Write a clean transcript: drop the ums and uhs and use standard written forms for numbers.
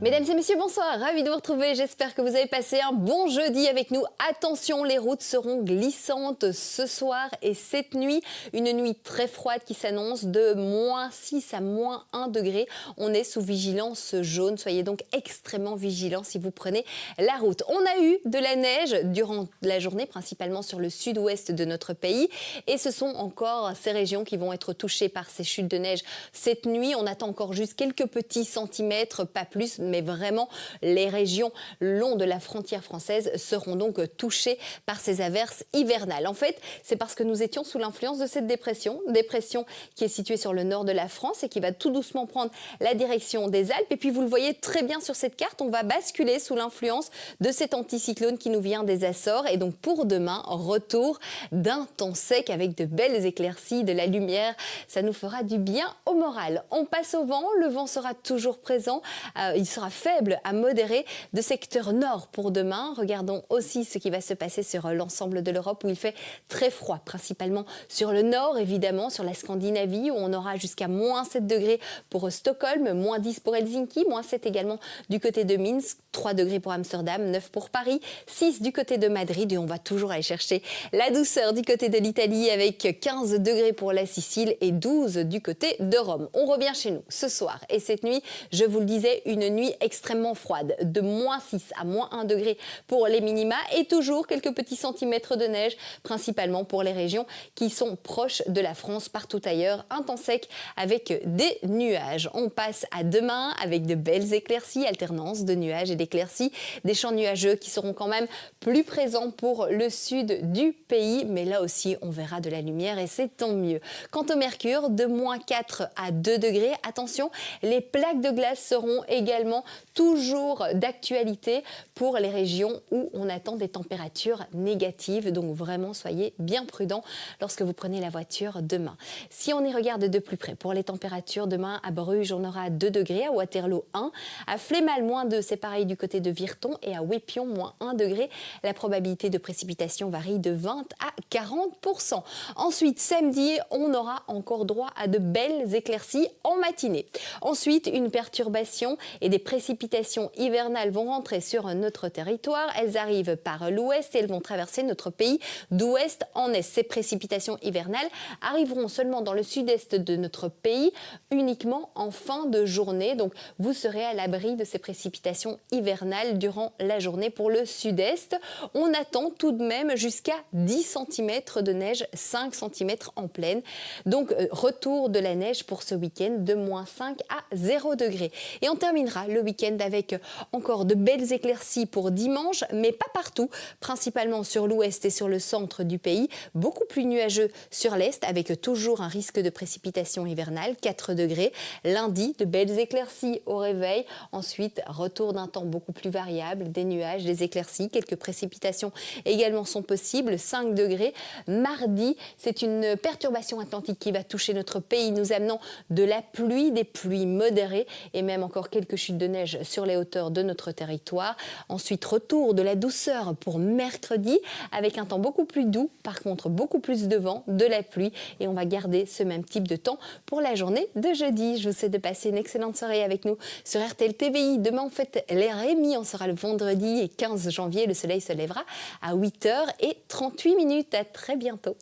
Mesdames et messieurs, bonsoir, ravi de vous retrouver, j'espère que vous avez passé un bon jeudi avec nous. Attention, les routes seront glissantes ce soir et cette nuit, une nuit très froide qui s'annonce de -6 à -1 degré. On est sous vigilance jaune, soyez donc extrêmement vigilants si vous prenez la route. On a eu de la neige durant la journée, principalement sur le sud-ouest de notre pays et ce sont encore ces régions qui vont être touchées par ces chutes de neige cette nuit. On attend encore juste quelques petits centimètres, pas plus, mais vraiment les régions long de la frontière française seront donc touchées par ces averses hivernales. En fait, c'est parce que nous étions sous l'influence de cette dépression qui est située sur le nord de la France et qui va tout doucement prendre la direction des Alpes. Et puis vous le voyez très bien sur cette carte, on va basculer sous l'influence de cet anticyclone qui nous vient des Açores. Et donc pour demain, retour d'un temps sec avec de belles éclaircies, de la lumière. Ça nous fera du bien au moral. On passe au vent, le vent sera toujours présent. Il sera faible à modéré de secteur nord pour demain. Regardons aussi ce qui va se passer sur l'ensemble de l'Europe où il fait très froid, principalement sur le nord, évidemment, sur la Scandinavie où on aura jusqu'à -7 degrés pour Stockholm, -10 pour Helsinki, -7 également du côté de Minsk, 3 degrés pour Amsterdam, 9 pour Paris, 6 du côté de Madrid et on va toujours aller chercher la douceur du côté de l'Italie avec 15 degrés pour la Sicile et 12 du côté de Rome. On revient chez nous ce soir et cette nuit, je vous le disais, une nuit extrêmement froide, de -6 à -1 degré pour les minima et toujours quelques petits centimètres de neige, principalement pour les régions qui sont proches de la France. Partout ailleurs, un temps sec avec des nuages. On passe à demain avec de belles éclaircies, alternance de nuages et d'éclaircies, des champs nuageux qui seront quand même plus présents pour le sud du pays, mais là aussi on verra de la lumière et c'est tant mieux. Quant au mercure, de -4 à 2 degrés, attention, les plaques de glace seront également toujours d'actualité pour les régions où on attend des températures négatives. Donc vraiment, soyez bien prudents lorsque vous prenez la voiture demain. Si on y regarde de plus près, pour les températures, demain à Bruges, on aura 2 degrés, à Waterloo 1, à Flémal -2, c'est pareil du côté de Virton et à Wépion -1 degré. La probabilité de précipitation varie de 20 à 40%. Ensuite, samedi, on aura encore droit à de belles éclaircies en matinée. Ensuite, une perturbation et des précipitations hivernales vont rentrer sur notre territoire. Elles arrivent par l'ouest et elles vont traverser notre pays d'ouest en est. Ces précipitations hivernales arriveront seulement dans le sud-est de notre pays uniquement en fin de journée. Donc, vous serez à l'abri de ces précipitations hivernales durant la journée pour le sud-est. On attend tout de même jusqu'à 10 cm de neige, 5 cm en pleine. Donc, retour de la neige pour ce week-end de -5 à 0 degré. Et on terminera le week-end avec encore de belles éclaircies pour dimanche, mais pas partout, principalement sur l'ouest et sur le centre du pays, beaucoup plus nuageux sur l'est, avec toujours un risque de précipitation hivernale, 4 degrés. Lundi, de belles éclaircies au réveil. Ensuite, retour d'un temps beaucoup plus variable, des nuages, des éclaircies, quelques précipitations également sont possibles, 5 degrés. Mardi, c'est une perturbation atlantique qui va toucher notre pays, nous amenant de la pluie, des pluies modérées et même encore quelques chutes de neige sur les hauteurs de notre territoire. Ensuite, retour de la douceur pour mercredi avec un temps beaucoup plus doux, par contre beaucoup plus de vent, de la pluie et on va garder ce même type de temps pour la journée de jeudi. Je vous souhaite de passer une excellente soirée avec nous sur RTL TVI. Demain, on fête les Rémi, on sera le vendredi et 15 janvier. Le soleil se lèvera à 8h38. À très bientôt.